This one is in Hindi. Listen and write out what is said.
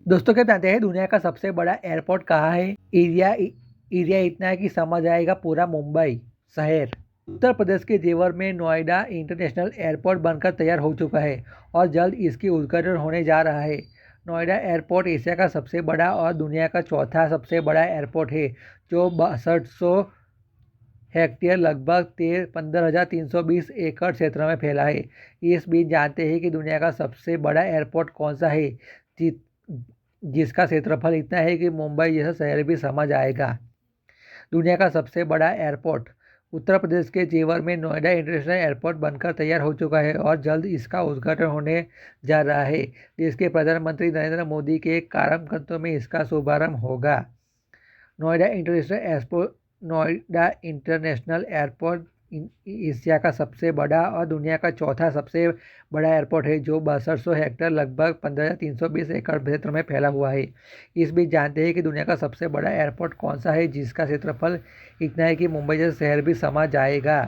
दोस्तों क्या जानते हैं दुनिया का सबसे बड़ा एयरपोर्ट कहाँ है? एरिया इतना है कि समझ आएगा पूरा मुंबई शहर। उत्तर प्रदेश के जेवर में नोएडा इंटरनेशनल एयरपोर्ट बनकर तैयार हो चुका है और जल्द इसकी उद्घाटन होने जा रहा है। नोएडा एयरपोर्ट एशिया का सबसे बड़ा और दुनिया का चौथा सबसे बड़ा एयरपोर्ट है, जो 6200 हेक्टेयर लगभग 15,320 एकड़ क्षेत्र में फैला है। इस बीच जानते हैं कि दुनिया का सबसे बड़ा एयरपोर्ट कौन सा है, जि, जिसका क्षेत्रफल इतना है कि मुंबई जैसा शहर भी समझ आएगा। दुनिया का सबसे बड़ा एयरपोर्ट उत्तर प्रदेश के जेवर में नोएडा इंटरनेशनल एयरपोर्ट बनकर तैयार हो चुका है और जल्द इसका उद्घाटन होने जा रहा है। देश के प्रधानमंत्री नरेंद्र मोदी के कार्यक्रम में इसका शुभारंभ होगा। Noida international airport Noida international airport Asia का सबसे बड़ा और दुनिया का चौथा सबसे बड़ा एयरपोर्ट है, जो 6200 हेक्टेयर लगभग 15,320 एकड़ क्षेत्र में फैला हुआ है। इस बीच जानते हैं कि दुनिया का सबसे बड़ा एयरपोर्ट कौन सा है, जिसका क्षेत्रफल इतना है कि मुंबई जैसा शहर भी समा जाएगा।